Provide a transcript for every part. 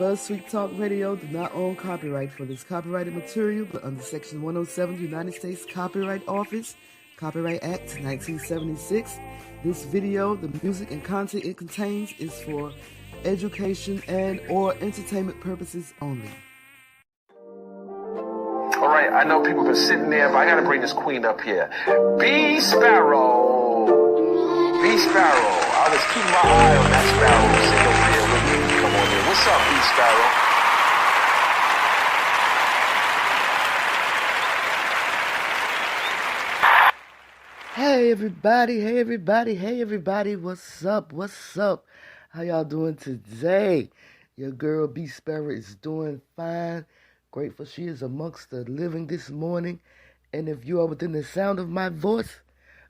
BuzzzTweet Talk Radio do not own copyright for this copyrighted material, but under Section 107 United States Copyright Office, Copyright Act 1976, this video, the music and content it contains is for education and or entertainment purposes only. All right, I know people have been sitting there, but I gotta bring this queen up here. BeeSparrow. BeeSparrow. I was keeping my eye on that sparrow sitting over there with me. Come on in. What's up, BeeSparrow? Hey everybody, what's up? How y'all doing today? Your girl BeeSparrow is doing fine. Grateful she is amongst the living this morning. And if you are within the sound of my voice,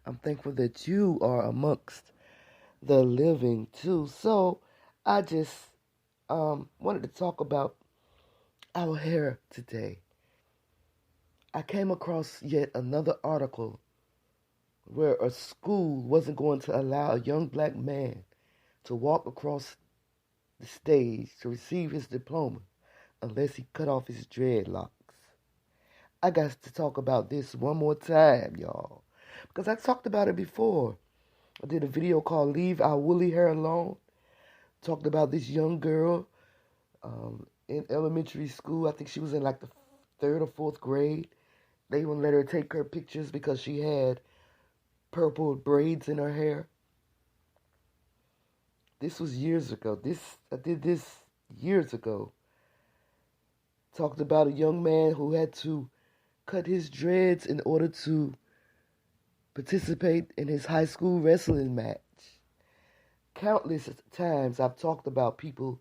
I'm thankful that you are amongst the living too. So I just wanted to talk about our hair today. I came across yet another article where a school wasn't going to allow a young black man to walk across the stage to receive his diploma unless he cut off his dreadlocks. I got to talk about this one more time, y'all, because I talked about it before. I did a video called Leave Our Woolly Hair Alone. Talked about this young girl in elementary school. I think she was in like the 3rd or 4th grade. They wouldn't let her take her pictures because she had purple braids in her hair. This was years ago. I did this years ago. Talked about a young man who had to cut his dreads in order to participate in his high school wrestling match. Countless times I've talked about people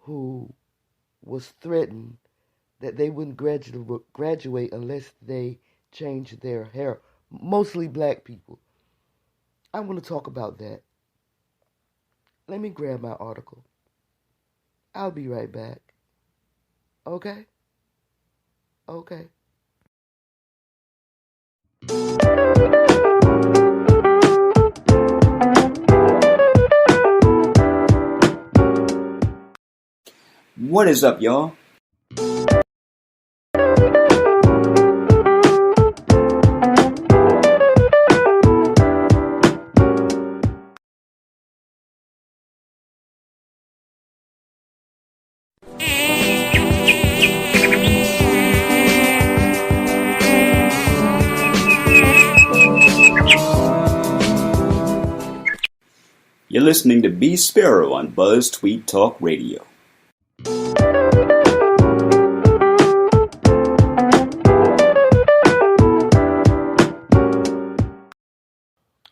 who was threatened that they wouldn't graduate unless they changed their hair. Mostly black people. I'm going to talk about that. Let me grab my article. I'll be right back. Okay? Okay. What is up, y'all? You're listening to BeeSparrow on BuzzzTweet Talk Radio.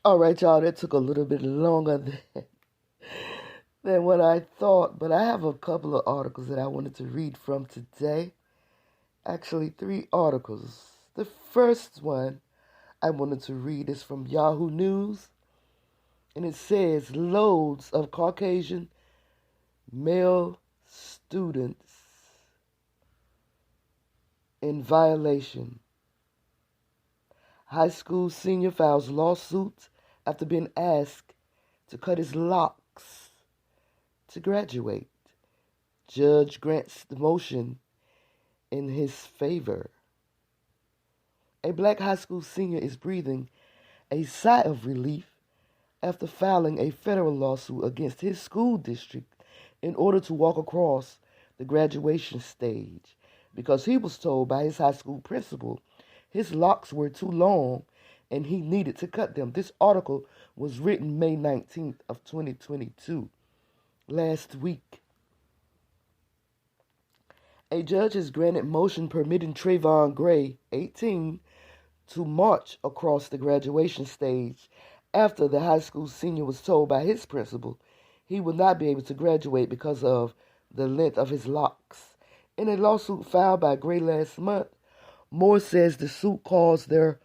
All right, y'all, that took a little bit longer than what I thought, but I have a couple of articles that I wanted to read from today. Actually, 3 articles. The first one I wanted to read is from Yahoo News. And it says, loads of Caucasian male students in violation. High school senior files lawsuit after being asked to cut his locks to graduate. Judge grants the motion in his favor. A black high school senior is breathing a sigh of relief after filing a federal lawsuit against his school district in order to walk across the graduation stage because he was told by his high school principal his locks were too long and he needed to cut them. This article was written May 19th of 2022, last week. A judge has granted motion permitting Trayvon Gray, 18, to march across the graduation stage after the high school senior was told by his principal he would not be able to graduate because of the length of his locks. In a lawsuit filed by Gray last month, Moore says the suit calls the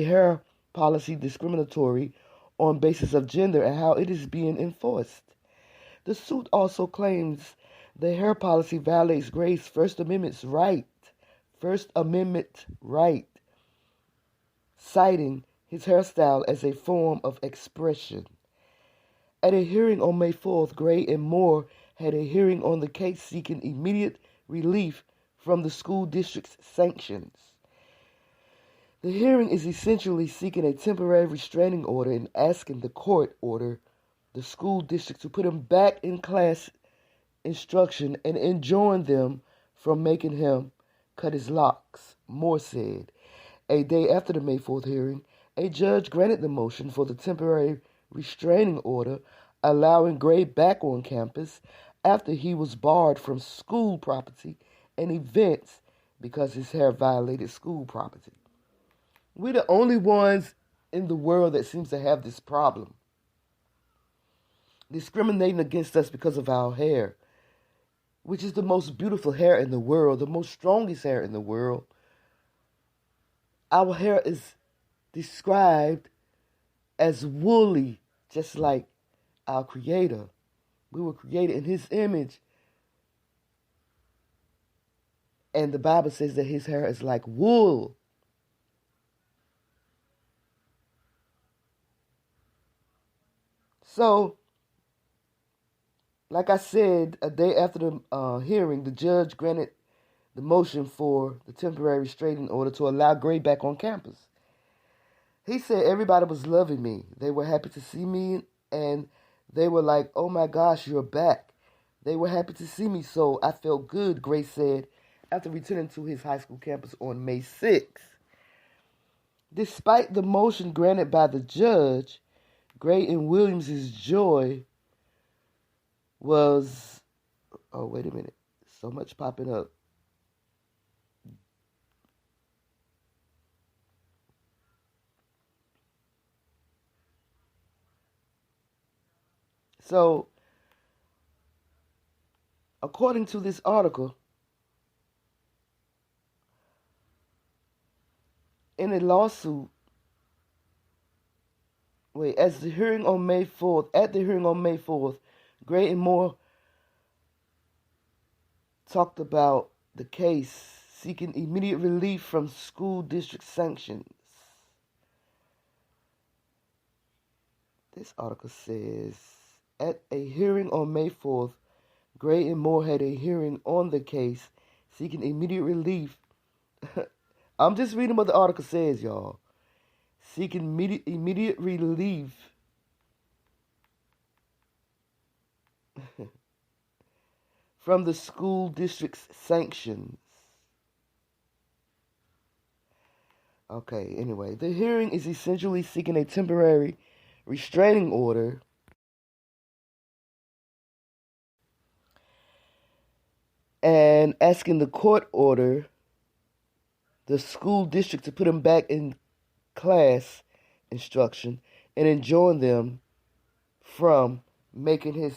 hair policy discriminatory on basis of gender and how it is being enforced. The suit also claims the hair policy violates Gray's First Amendment right, citing his hairstyle as a form of expression. At a hearing on May 4th, Gray and Moore had a hearing on the case seeking immediate relief from the school district's sanctions. The hearing is essentially seeking a temporary restraining order and asking the court order the school district to put him back in class instruction and enjoin them from making him cut his locks, Moore said. A day after the May 4th hearing, a judge granted the motion for the temporary restraining order allowing Gray back on campus after he was barred from school property and events because his hair violated school property. We're the only ones in the world that seems to have this problem. Discriminating against us because of our hair, which is the most beautiful hair in the world, the most strongest hair in the world. Our hair is described as woolly, just like our Creator. We were created in His image. And the Bible says that His hair is like wool. So, like I said, a day after the hearing, the judge granted the motion for the temporary restraining order to allow Gray back on campus. He said everybody was loving me. They were happy to see me, and they were like, "Oh my gosh, you're back." They were happy to see me, so I felt good, Gray said after returning to his high school campus on May 6th. Despite the motion granted by the judge, Gray and Williams' joy was, oh, wait a minute, so much popping up. So, according to this article, in a lawsuit, at the hearing on May 4th, Gray and Moore talked about the case seeking immediate relief from school district sanctions. This article says, at a hearing on May 4th, Gray and Moore had a hearing on the case seeking immediate relief. I'm just reading what the article says, y'all. Seeking immediate relief from the school district's sanctions. Okay, anyway, the hearing is essentially seeking a temporary restraining order and asking the court order the school district to put him back in class instruction and enjoin them from making him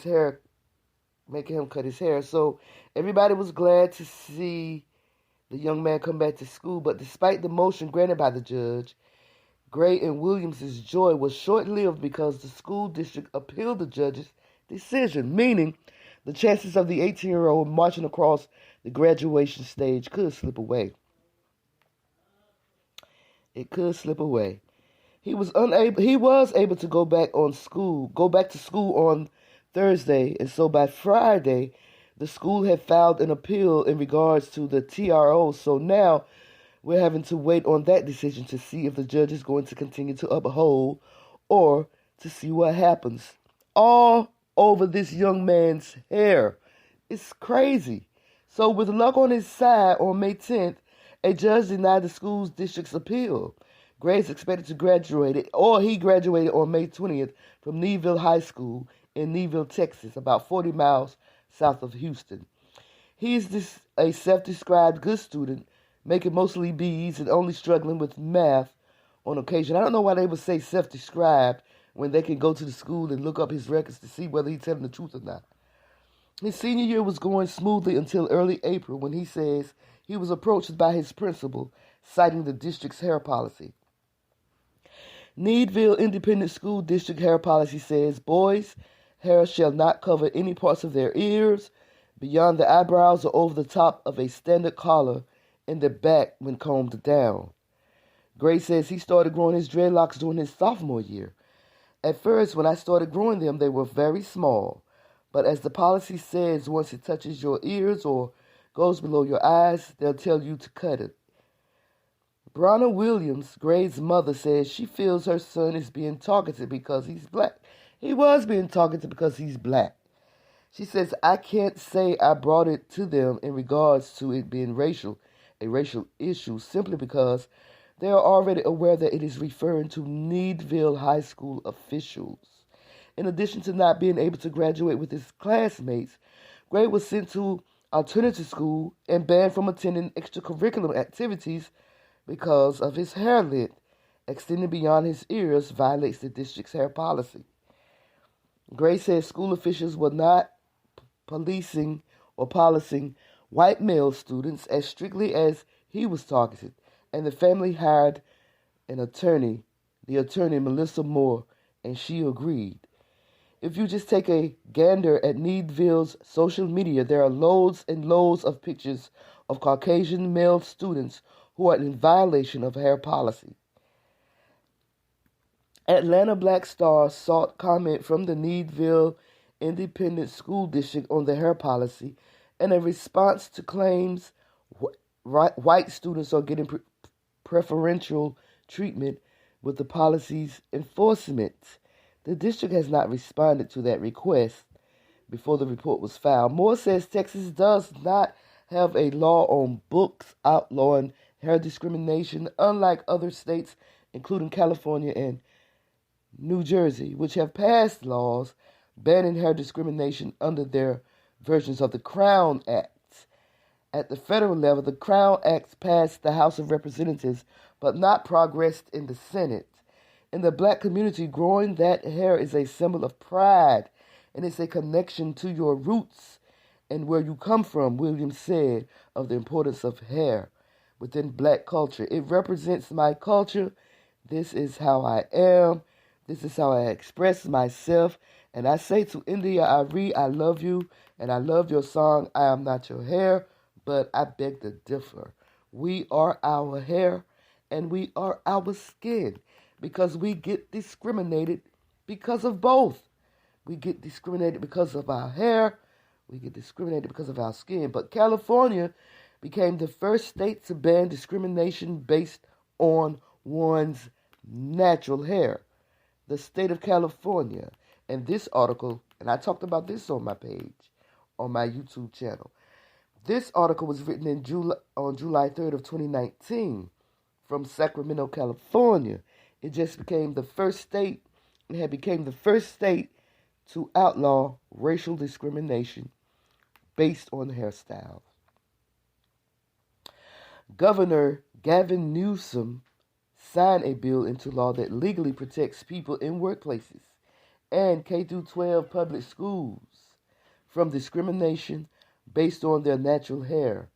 cut his hair. So everybody was glad to see the young man come back to school, but despite the motion granted by the judge, Gray and Williams' joy was short-lived because the school district appealed the judge's decision, meaning the chances of the 18-year-old marching across the graduation stage could slip away. It could slip away. He was able to go back to school on Thursday, and so by Friday, the school had filed an appeal in regards to the TRO. So now we're having to wait on that decision to see if the judge is going to continue to uphold or to see what happens. All over this young man's hair. It's crazy. So with luck on his side, on May 10th, a judge denied the school district's appeal. Gray is expected to graduate, or he graduated on May 20th from Neville High School in Neville, Texas, about 40 miles south of Houston. He is a self-described good student, making mostly B's and only struggling with math on occasion. I don't know why they would say self-described when they can go to the school and look up his records to see whether he's telling the truth or not. His senior year was going smoothly until early April when he says he was approached by his principal, citing the district's hair policy. Needville Independent School District hair policy says boys' hair shall not cover any parts of their ears, beyond the eyebrows or over the top of a standard collar in the back when combed down. Gray says he started growing his dreadlocks during his sophomore year. At first, when I started growing them, they were very small. But as the policy says, once it touches your ears or goes below your eyes, they'll tell you to cut it. Bronna Williams, Gray's mother, says she feels her son is being targeted because he's black. He was being targeted because he's black. She says, I can't say I brought it to them in regards to it being a racial issue, simply because they are already aware that it is referring to Needville High School officials. In addition to not being able to graduate with his classmates, Gray was sent to alternative school and banned from attending extracurricular activities because of his hair length. Extending beyond his ears violates the district's hair policy. Gray says school officials were not policing white male students as strictly as he was targeted, and the family hired an attorney, the attorney Melissa Moore, and she agreed. If you just take a gander at Needville's social media, there are loads and loads of pictures of Caucasian male students who are in violation of hair policy. Atlanta Black Star sought comment from the Needville Independent School District on the hair policy, and a response to claims white students are getting preferential treatment with the policy's enforcement. The district has not responded to that request before the report was filed. Moore says Texas does not have a law on books outlawing hair discrimination, unlike other states, including California and New Jersey, which have passed laws banning hair discrimination under their versions of the Crown Act. At the federal level, the Crown Act passed the House of Representatives, but not progressed in the Senate. In the black community, growing that hair is a symbol of pride, and it's a connection to your roots and where you come from, Williams said of the importance of hair within black culture. It represents my culture. This is how I am. This is how I express myself. And I say to India Ari, I love you, and I love your song, I Am Not Your Hair, but I beg to differ. We are our hair, and we are our skin, because we get discriminated because of both. We get discriminated because of our hair. We get discriminated because of our skin. But California became the first state to ban discrimination based on one's natural hair. The state of California. And this article, and I talked about this on my page, on my YouTube channel. This article was written on July 3rd of 2019 from Sacramento, California. It just became the first state, it had become the first state to outlaw racial discrimination based on hairstyles. Governor Gavin Newsom signed a bill into law that legally protects people in workplaces and K-12 public schools from discrimination based on their natural hair.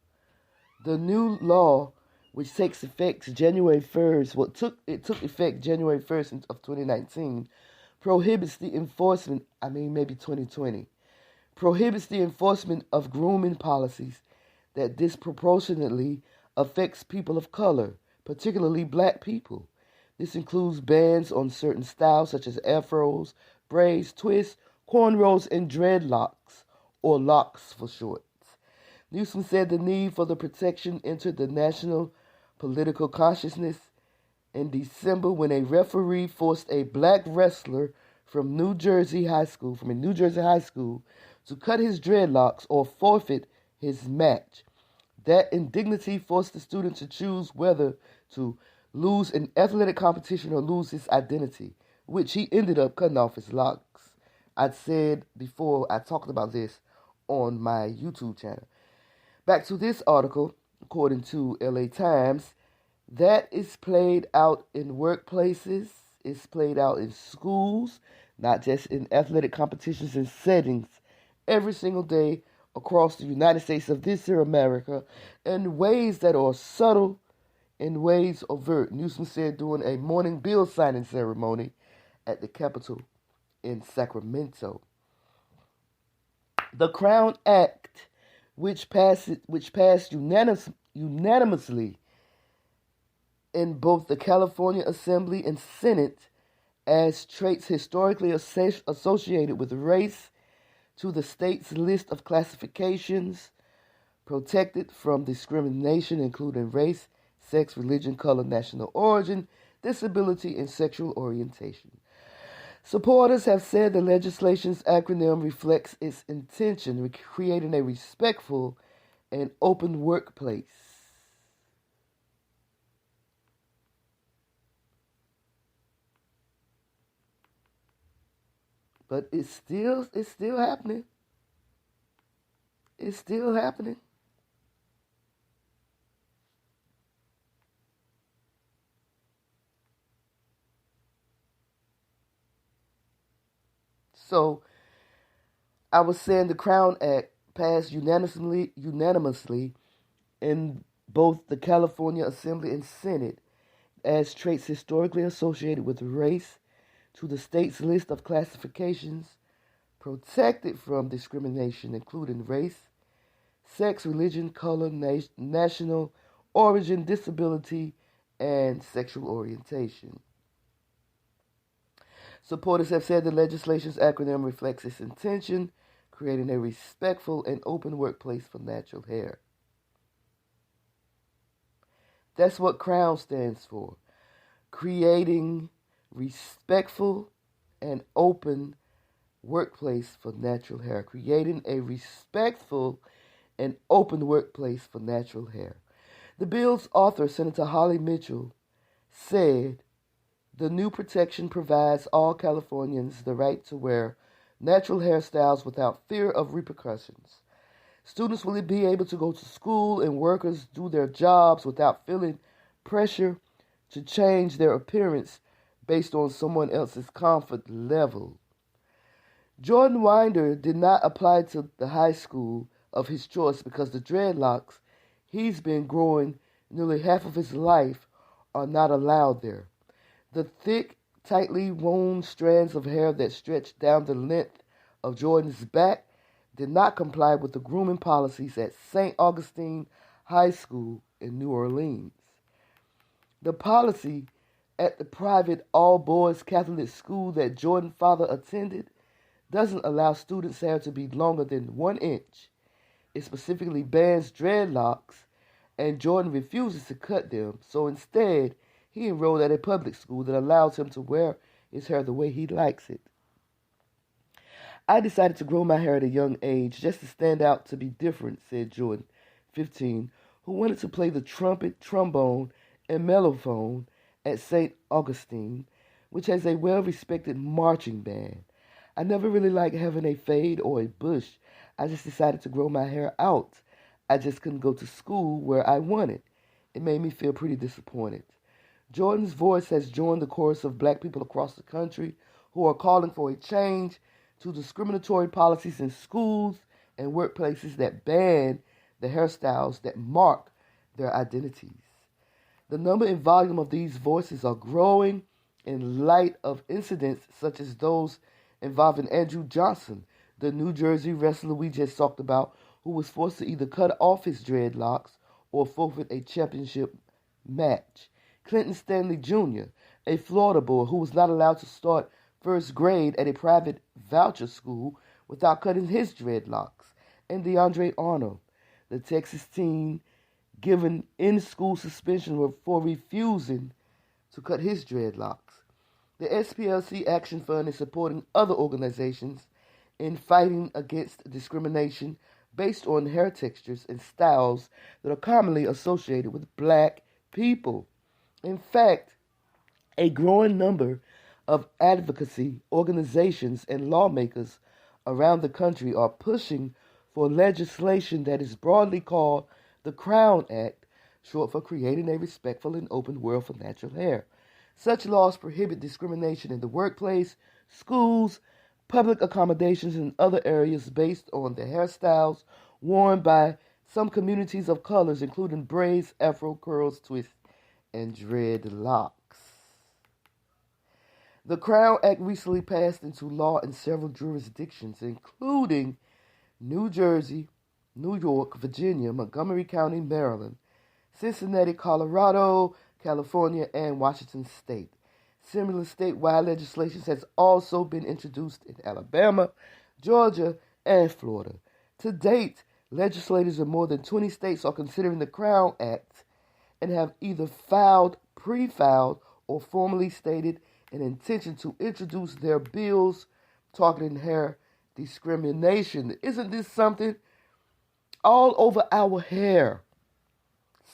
The new law, which takes effect January 1st, took effect January 1st of 2019, prohibits the enforcement, maybe 2020, prohibits the enforcement of grooming policies that disproportionately affects people of color, particularly black people. This includes bans on certain styles such as afros, braids, twists, cornrows, and dreadlocks, or locks for short. Newsom said the need for the protection entered the national political consciousness in December when a referee forced a black wrestler from a New Jersey high school, to cut his dreadlocks or forfeit his match. That indignity forced the student to choose whether to lose an athletic competition or lose his identity, which he ended up cutting off his locks. I said before, I talked about this on my YouTube channel. Back to this article, according to LA Times, that is played out in workplaces, it's played out in schools, not just in athletic competitions and settings, every single day across the United States of this here America, in ways that are subtle, in ways overt. Newsom said during a morning bill signing ceremony at the Capitol in Sacramento. The Crown Act, which passed unanimously in both the California Assembly and Senate as traits historically associated with race, to the state's list of classifications protected from discrimination, including race, sex, religion, color, national origin, disability, and sexual orientation. Supporters have said the legislation's acronym reflects its intention, creating a respectful and open workplace. But it's still happening. It's still happening. So I was saying the Crown Act passed unanimously in both the California Assembly and Senate as traits historically associated with race to the state's list of classifications protected from discrimination, including race, sex, religion, color, national origin, disability, and sexual orientation. Supporters have said the legislation's acronym reflects its intention, creating a respectful and open workplace for natural hair. That's what CROWN stands for. Creating respectful and open workplace for natural hair. Creating a respectful and open workplace for natural hair. The bill's author, Senator Holly Mitchell, said, "The new protection provides all Californians the right to wear natural hairstyles without fear of repercussions. Students will be able to go to school and workers do their jobs without feeling pressure to change their appearance based on someone else's comfort level." Jordan Winder did not apply to the high school of his choice because the dreadlocks he's been growing nearly half of his life are not allowed there. The thick, tightly wound strands of hair that stretched down the length of Jordan's back did not comply with the grooming policies at St. Augustine High School in New Orleans. The policy at the private all-boys Catholic school that Jordan's father attended doesn't allow students' hair to be longer than 1 inch. It specifically bans dreadlocks, and Jordan refuses to cut them, so instead, he enrolled at a public school that allows him to wear his hair the way he likes it. "I decided to grow my hair at a young age just to stand out, to be different," said Jordan, 15, who wanted to play the trumpet, trombone, and mellophone at St. Augustine, which has a well-respected marching band. "I never really liked having a fade or a bush. I just decided to grow my hair out. I just couldn't go to school where I wanted. It made me feel pretty disappointed." Jordan's voice has joined the chorus of black people across the country who are calling for a change to discriminatory policies in schools and workplaces that ban the hairstyles that mark their identities. The number and volume of these voices are growing in light of incidents such as those involving Andrew Johnson, the New Jersey wrestler we just talked about, who was forced to either cut off his dreadlocks or forfeit a championship match. Clinton Stanley Jr., a Florida boy who was not allowed to start first grade at a private voucher school without cutting his dreadlocks. And DeAndre Arnold, the Texas teen given in-school suspension for refusing to cut his dreadlocks. The SPLC Action Fund is supporting other organizations in fighting against discrimination based on hair textures and styles that are commonly associated with black people. In fact, a growing number of advocacy organizations and lawmakers around the country are pushing for legislation that is broadly called the CROWN Act, short for Creating a Respectful and Open World for Natural Hair. Such laws prohibit discrimination in the workplace, schools, public accommodations, and other areas based on the hairstyles worn by some communities of colors, including braids, afro, curls, twists, and dreadlocks. The CROWN Act recently passed into law in several jurisdictions, including New Jersey, New York, Virginia, Montgomery County, Maryland, Cincinnati, Colorado, California, and Washington State. Similar statewide legislation has also been introduced in Alabama, Georgia, and Florida. To date, legislators in more than 20 states are considering the Crown Act and have either filed, pre-filed, or formally stated an intention to introduce their bills targeting hair discrimination. Isn't this something? All over our hair.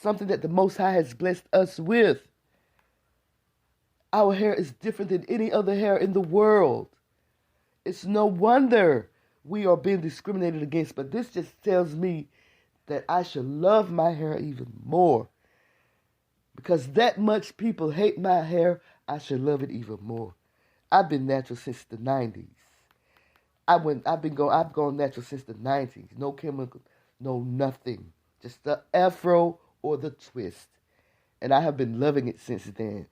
Something that the Most High has blessed us with. Our hair is different than any other hair in the world. It's no wonder we are being discriminated against, but this just tells me that I should love my hair even more. Because that much people hate my hair, I should love it even more. I've been natural since the 90s. I've gone natural since the 90s. No chemical, no nothing. Just the afro or the twist. And I have been loving it since then.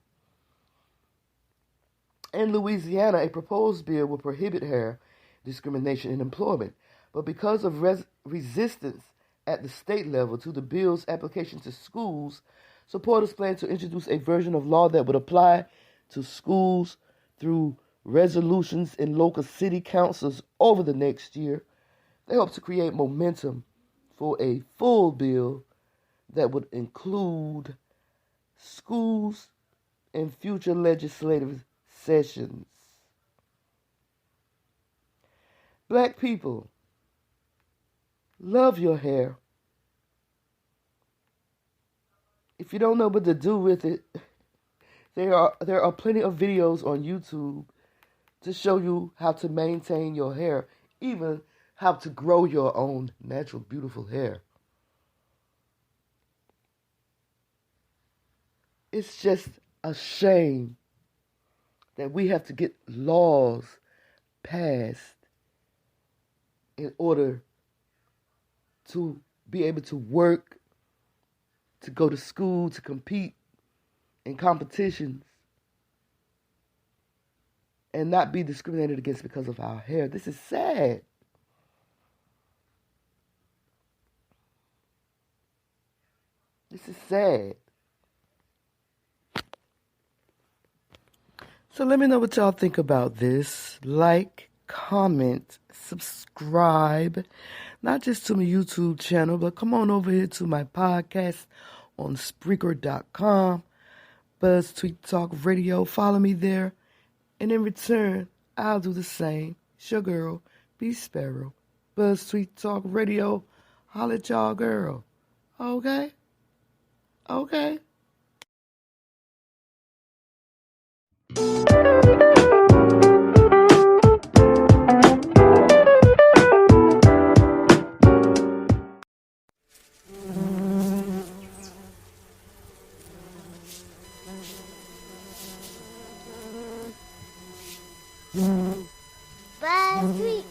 In Louisiana, a proposed bill will prohibit hair discrimination in employment. But because of resistance at the state level to the bill's application to schools, supporters plan to introduce a version of law that would apply to schools through resolutions in local city councils over the next year. They hope to create momentum for a full bill that would include schools in future legislative sessions. Black people, love your hair. If you don't know what to do with it, there are plenty of videos on YouTube to show you how to maintain your hair, even how to grow your own natural, beautiful hair. It's just a shame that we have to get laws passed in order to be able to work, to go to school, to compete in competitions, and not be discriminated against because of our hair. This is sad. This is sad. So let me know what y'all think about this. Like, comment, subscribe, not just to my YouTube channel, but come on over here to my podcast on Spreaker.com, BuzzzTweet Talk Radio. Follow me there. And in return, I'll do the same. It's your girl, BeeSparrow, BuzzzTweet Talk Radio. Holla at y'all, girl. Okay? Okay? BuzzTweet.